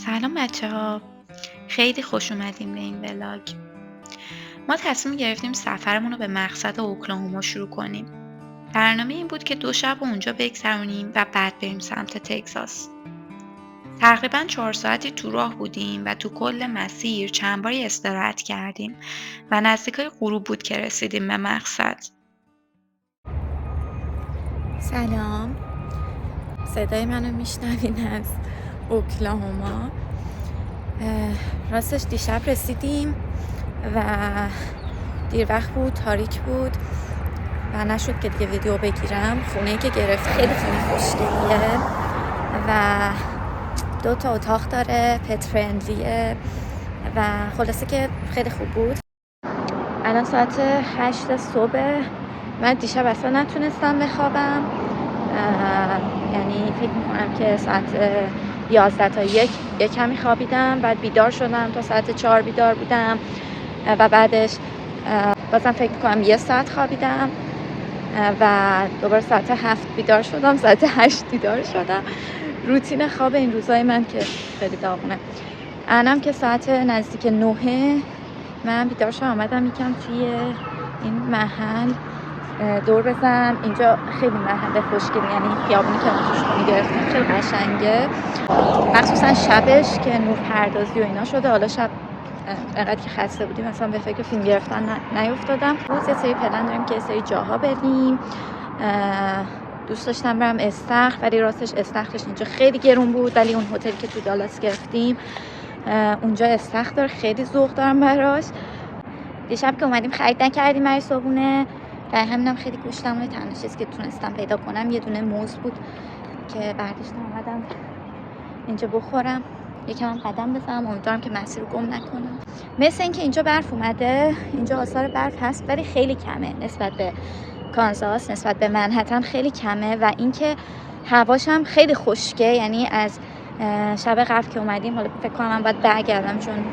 سلام بچه‌ها، خیلی خوش اومدیم به این ولاگ. ما تصمیم گرفتیم سفرمون رو به مقصد اوکلاهوما شروع کنیم. برنامه این بود که 2 شب اونجا بگذرونیم و بعد بریم سمت تگزاس. تقریباً 4 ساعتی تو راه بودیم و تو کل مسیر چند باری استراحت کردیم و نزدیکای غروب بود که رسیدیم به مقصد. سلام، صدای منو میشنوین از اوکلاهوما. راستش دیشب رسیدیم و دیر وقت بود، تاریک بود و نشد که دیگه ویدیو بگیرم. خونه که گرفت خیلی خیلی خوشگلیه و 2 تا اتاق داره، پت فرندلیه و خلاصه که خیلی خوب بود. الان ساعت 8 صبح. من دیشب اصلا نتونستم بخوابم، یعنی فکر میکنم که ساعت 11 تا یک کمی خوابیدم، بعد بیدار شدم تا ساعت 4 بیدار بودم و بعدش بازم فکر میکنم 1 ساعت خوابیدم و دوباره ساعت 7 بیدار شدم، ساعت 8 بیدار شدم. روتین خواب این روزای من که خیلی داغونه. الانم که ساعت نزدیک 9 من بیدار شدم، آمدم یکم توی این محل دور بزنم. اینجا خیلی محل خوشگلی، یعنی خیابونی که ما توش خونه گرفتیم خیلی قشنگه، مخصوصا شبش که نور پردازی و اینا شده. حالا شب انقدر که خسته بودیم مثلا به فکر فیلم گرفتن نیفتادم. روز یه سری پلن داریم که یه سری جاها بریم. دوست داشتم برم استخر، ولی راستش استخرش اینجا خیلی گرون بود، ولی اون هتلی که تو دالاس گرفتیم اونجا استخر داره، خیلی ذوق دارم براش. دیشب که اومدیم خرید نکردیم برای صبحونه، و همینم خیلی گوشتم. تنها چیزی که تونستم پیدا کنم یه دونه موز بود که برداشتم اومدم اینجا بخورم، یکم هم قدم بزنم، امیدوارم که مسیر رو گم نکنم. مثل اینکه اینجا برف اومده، اینجا آثار برف هست ولی خیلی کمه نسبت به کانزاس، نسبت به منهتن خیلی کمه، و اینکه هواش هم خیلی خشکه. یعنی از شب قبل که اومدیم، حالا فکر کنم من باید برگردم چون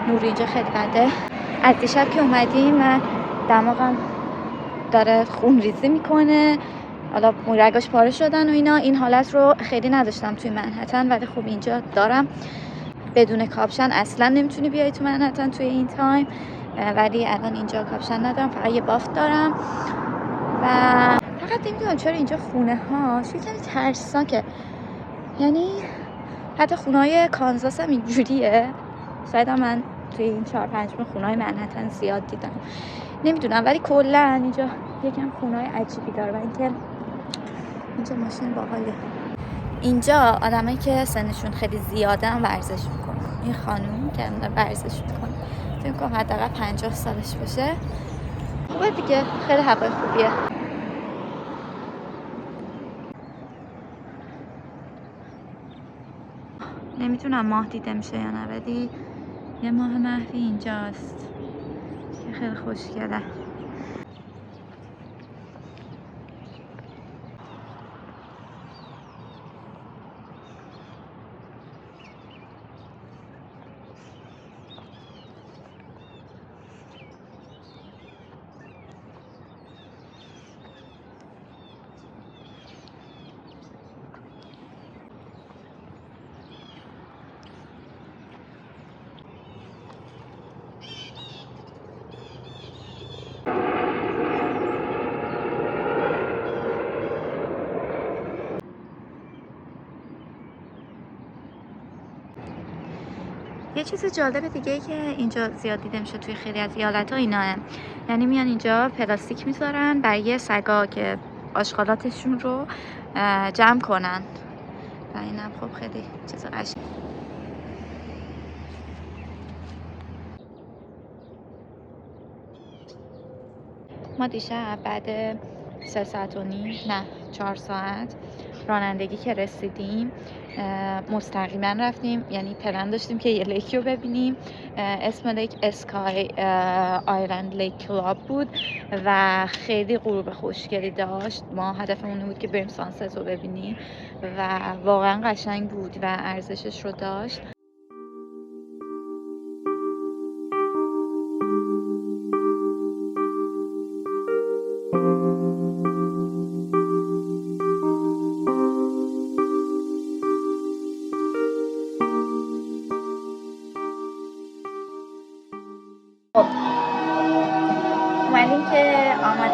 نور اینجا خیلی بده. از دیشب که اومدیم من دماغم داره خون ریزی میکنه، حالا مویرگاش پاره شدن و اینا. این حالت رو خیلی نداشتم توی منهتن، ولی خب اینجا دارم. بدون کاپشن اصلا نمیتونی بیای تو منهتن توی این تایم، ولی الان اینجا کاپشن ندارم، فقط یه بافت دارم. و فقط نمیدونم چرا اینجا خونه هاش یه کمی ترسناکه، یعنی حتی خونه های کانزاس هم اینجوریه. شاید من توی این 4-5 خونه های منهتن زیاد دیدم، نمیدونم، ولی کلا اینجا یکم خونه های عجیبی داره. و اینکه اینجا ماشین باحاله. اینجا آدمایی که سنشون خیلی زیاده هم ورزش میکنن. این خانوم که ورزش میکنه فکر کنم حداقل 50 سالش باشه. خوبه دیگه، خیلی هوای خوبیه. نمیتونم ماه دیده میشه یا نه، ولی یه ماه محوی اینجاست که خیلی خوشگله. یه چیز جالب دیگه ای که اینجا زیاد دیده میشه توی خیلی از ایالت‌ها ایناه، یعنی میان اینجا پلاستیک میذارن برای سگا که آشغالاتشون رو جمع کنن، و اینم خب خیلی چیز قشنگه. ما دیشب بعد 3 ساعت و نیم، نه 4 ساعت رانندگی که رسیدیم، مستقیما رفتیم، یعنی پلن داشتیم که یه لیکی رو ببینیم. اسم لیک اسکای آیلند لیک کلاب بود و خیلی غروب خوشگلی داشت. ما هدفمون بود که بریم سانست رو ببینیم و واقعا قشنگ بود و ارزشش رو داشت.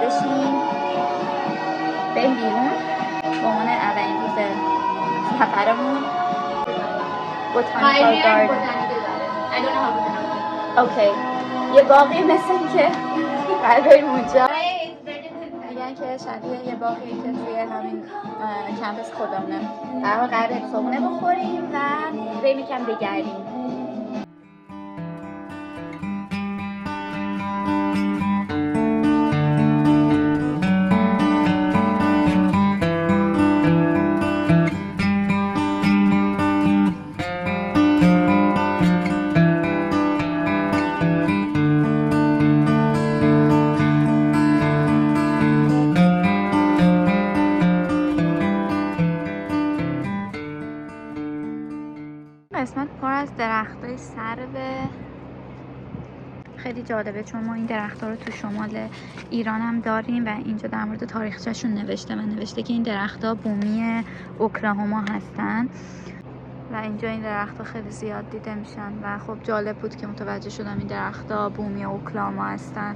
بشیم بریم بیرون به عنوان اولین روز سفرمون. بوتانیکال گاردن. اوکی. یه باقی مثل که قرار بریم اونجا. میگن که شبیه یه باقی که توی همین کمپس خودمونه. در واقع قراره صبحونه بخوریم و بریم یکم بگردیم. قسمت پر از درختای سروه، خیلی جالبه چون ما این درخت‌ها رو تو شمال ایران هم داریم و اینجا در مورد تاریخچه‌شون نوشته که این درخت‌ها بومی اوکلاهوما هستن و اینجا این درخت‌ها خیلی زیاد دیده میشن و خب جالب بود که متوجه شدم این درخت‌ها بومی اوکلاهوما هستن.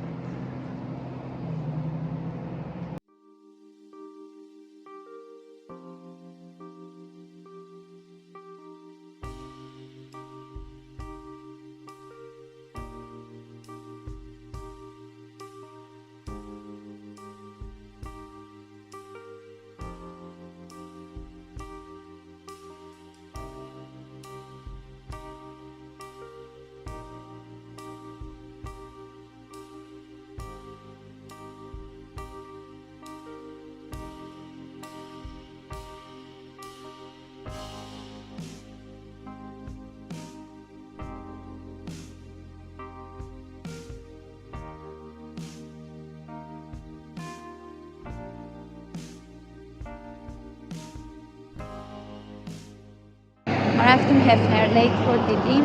ما رفتیم هفنر لیک رو دیدیم،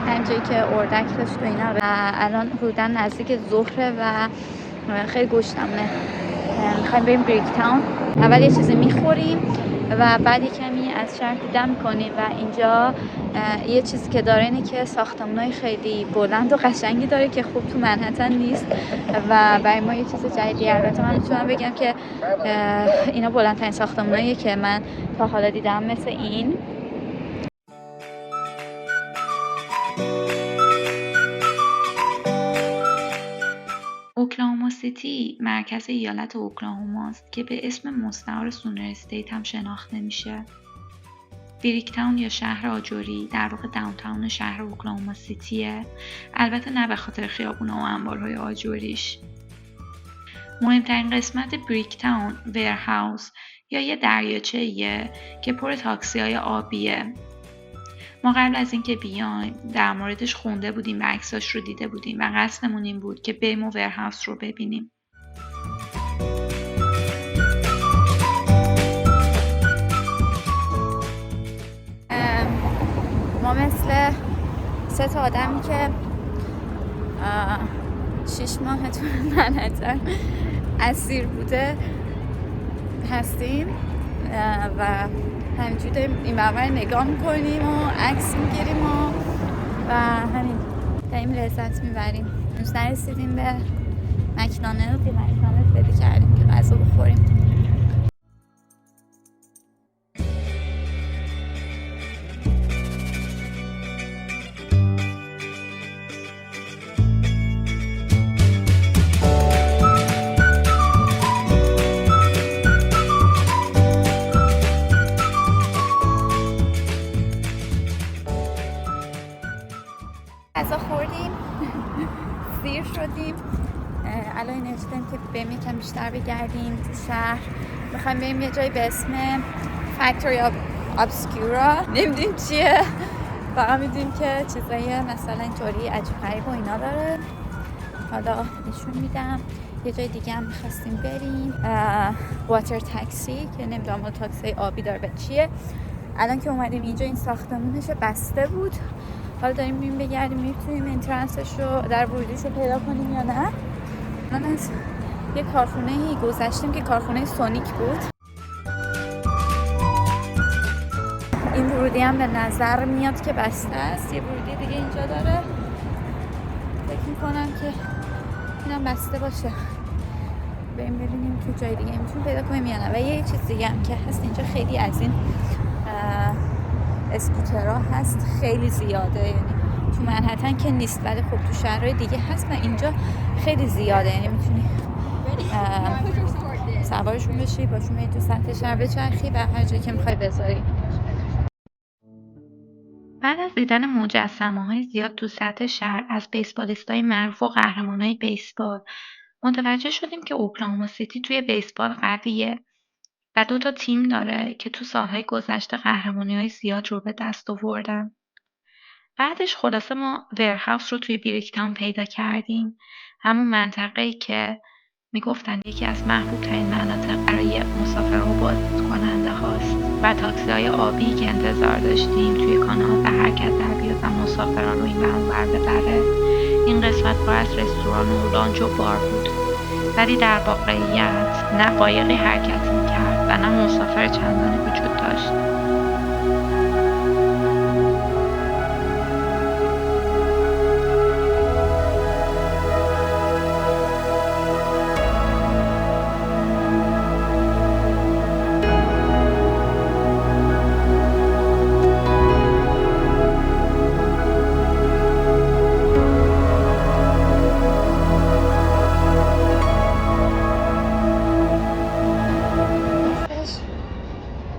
همینجایی که اردک داشت و اینا و الان حدوداً نزدیک ظهره و خیلی گشتمونه. میخوایم بریم بریک تاون. اول یه چیزی میخوریم و بعد یه کمی از شهر دیدن میکنیم و اینجا یه چیزی که داره اینه که ساختمان‌های خیلی بلند و قشنگی داره که خوب تو منهتن نیست و برای ما یه چیز جدیدی. البته من میتونم بگم که اینا بلندترین ساختمان‌هاییه که من تا حالا دیدم مثل این. اوکلاهوما سیتی مرکز ایالت اوکلاهوما است که به اسم مستعار سونر استیت هم شناخته میشه. بریک تاون یا شهر آجری در واقع داونتاون شهر اوکلاهوما سیتیه، البته نه به خاطر خیابونا و انبارهای آجریش. مهمترین قسمت بریک تاون ویرهاوس یا یه دریاچه‌ایه که پر تاکسی‌های آبیه. ما قبل از اینکه بیایم در موردش خونده بودیم و عکساش رو دیده بودیم و قصدمون این بود که بریم و ویرهاوس رو ببینیم. ما مثل 3 آدمی که 6 ماه تو منهتن اسیر بوده هستیم و همینجوری داریم این برابر نگاه میکنیم و عکس میگیریم و همین داریم لذت میبریم. امروز نرسیدیم به مکدونالد پیدا کردیم که غذا بخوریم. غذا خوردیم، سیر شدیم، الان نوشتیم که بریم یکم بیشتر بگردیم تو شهر. میخوایم بریم یه جایی به اسم فکتوری ابسکورا، نمیدونیم چیه، فقط میدونیم که چیزایی مثلا اینطوری عجیب غریب و اینا داره. حالا نشون میدم. یه جای دیگه هم میخواستیم بریم، واتر تاکسی که نمیدونم تاکسی آبی داره به چیه. الان که اومدیم اینجا این ساختمونش بسته بود، حالا داریم میریم بگردیم میتونیم انترنسش رو در ورودیش رو پیدا کنیم یا نه. من از یه کارخونه‌ای گذشتیم که کارخونه سونیک بود. این ورودی هم به نظر میاد که بسته است. یه ورودی دیگه اینجا داره، فکر میکنم که اینم بسته باشه. بریم ببینیم تو جای دیگه میتونیم پیدا کنیم یا نه. و یه چیز دیگه هم که هست اینجا، خیلی از این اسکوترها هست، خیلی زیاده. یعنی تو منهتن که نیست، ولی خب تو شهرهای دیگه هست و اینجا خیلی زیاده. یعنی میتونی سوارشون بشی، باشون میری تو سطح شهر بچرخی و هر جایی که میخوای بذاری. بعد از دیدن مجسمه‌های زیاد تو سطح شهر از بیسبالیستای معروف و قهرمانای بیسبال، متوجه شدیم که اوکلاهوما سیتی توی بیسبال قویه و 2 تا تیم داره که تو سال‌های گذشته قهرمانی‌های زیاد رو به دست آوردن. بعدش خلاصه ما ورهاوس رو توی بریکتاون پیدا کردیم، همون منطقه‌ای که میگفتن یکی از محبوب ترین مناطق برای مسافرها و بازدیدکننده هاست و تاکسی های آبی که انتظار داشتیم توی کانال به حرکت در بیاد و مسافران رو این ور اون ور ببره. این قسمت پر از رستوران و لانچ و بار بود، ولی در واقعیت نه قایقی حرکت میکرد و نه مسافر چندانی وجود داشت.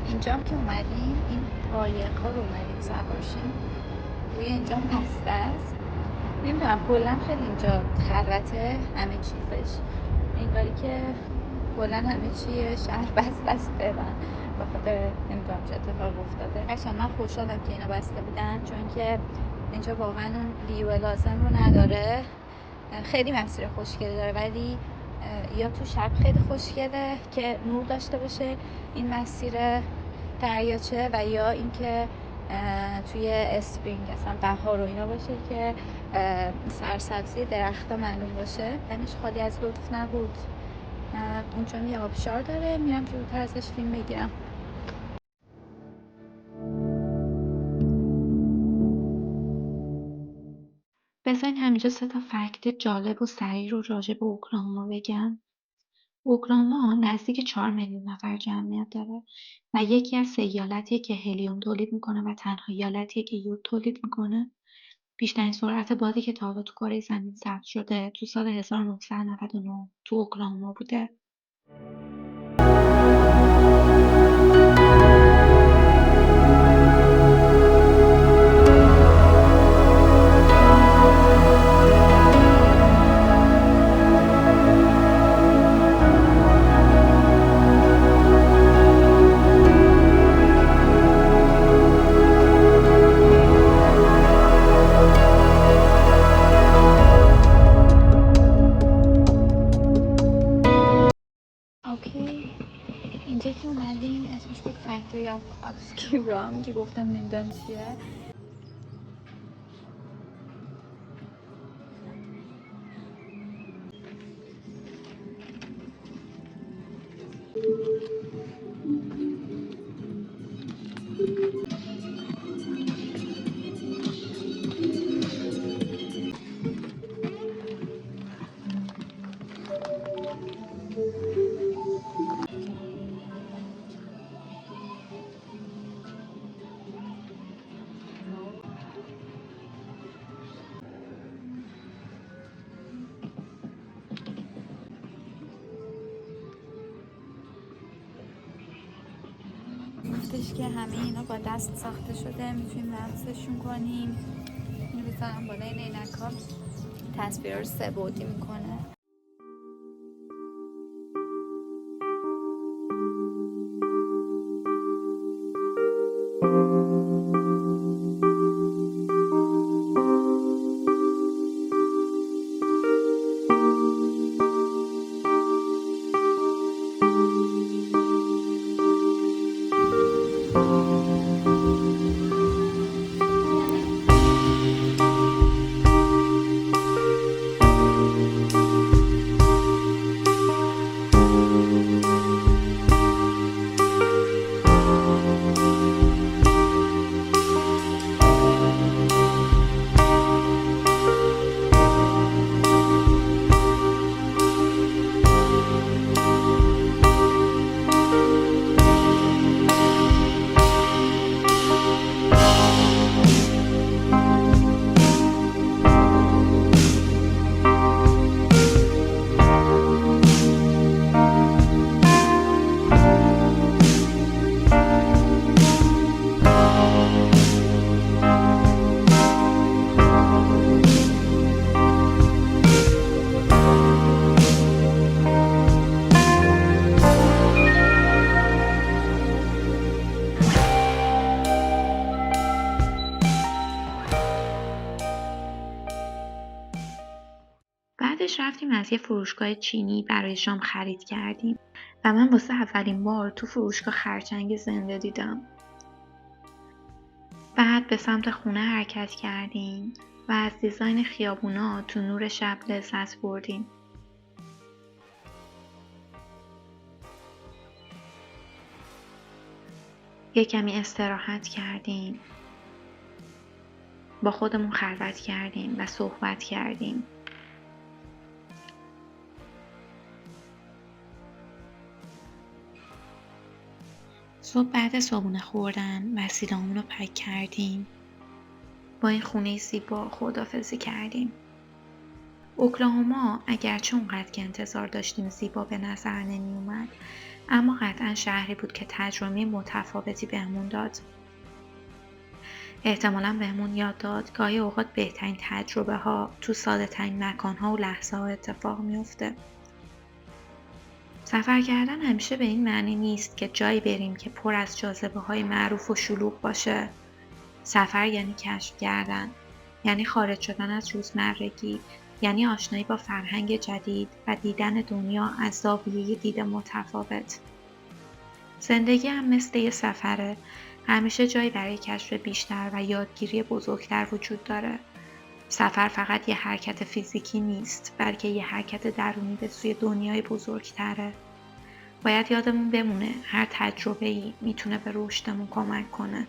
اینجام که اومدیم این قایق‌ها رو اومدیم سوارشیم، روی اینجام بسته است. نمیدونم کلا خیلی اینجا خلوته همه چیزش، انگاری که کلا همه چیه شهر بسته و خاطر نمیدونم چه اتفاق افتاده. قشنگ من خوشحالم که اینا بسته بودن، چون که اینجا واقعا اون لیو لازم رو نداره. خیلی مسیر خوشگلی داره، ولی یا تو شب خیلی خوشگله که نور داشته باشه این مسیر دریاچه، و یا اینکه توی اسپرینگ اصلا بهار و اینا باشه که سرسبزی درختا معلوم باشه. دمش خالی از لطف نبود. اونجا یه آبشار داره، میرم جلوتر ازش فیلم بگیرم. بذارین همینجا 3 تا فکت جالب و سریع رو راجع به اوکلاهوما بگم. اوکلاهوما نزدیک 4 میلیون نفر جمعیت داره و یکی از 3 ایالتیه که هلیوم تولید میکنه و تنها ایالتیه که یود تولید میکنه. بیشترین سرعت بادی که تا حالا تو کره زمین ثبت شده تو سال 1999 تو اوکلاهوما بوده. اوکی، اینجا که اومدیم اسمش بود فکتوری آف ابسکیورام که گفتم نمیدونم چیه. گفتش که همه اینا با دست ساخته شده، میتونیم لمسشون کنیم. اینو بذارم بالای عینک‌ها، تصویر رو 3 بعدی میکنه. بعدش رفتیم از یه فروشگاه چینی برای شام خرید کردیم و من واسه اولین بار تو فروشگاه خرچنگ زنده دیدم. بعد به سمت خونه حرکت کردیم و از دیزاین خیابونا تو نور شب لذت بردیم. یه کمی استراحت کردیم. با خودمون خلوت کردیم و صحبت کردیم. صبح بعد صبحونه خوردن وسیله‌هامون رو پک کردیم. با این خونه زیبا خداحافظی کردیم. اوکلاهوما اگرچه اونقدر که انتظار داشتیم زیبا به نظر نمی اومد، اما قطعا شهری بود که تجربه متفاوتی بهمون داد. احتمالاً بهمون یاد داد گاهی اوقات بهترین تجربه ها تو ساده ترین مکان ها و لحظه ها اتفاق میفته. سفر کردن همیشه به این معنی نیست که جایی بریم که پر از جاذبه های معروف و شلوغ باشه. سفر یعنی کشف کردن، یعنی خارج شدن از روزمرگی، یعنی آشنایی با فرهنگ جدید و دیدن دنیا از زاویه دید متفاوت. زندگی هم مثل یه سفره، همیشه جایی برای کشف بیشتر و یادگیری بزرگتر وجود داره. سفر فقط یه حرکت فیزیکی نیست، بلکه یه حرکت درونی به سوی دنیای بزرگتره. باید یادمون بمونه هر تجربه‌ای میتونه به رشدمون کمک کنه.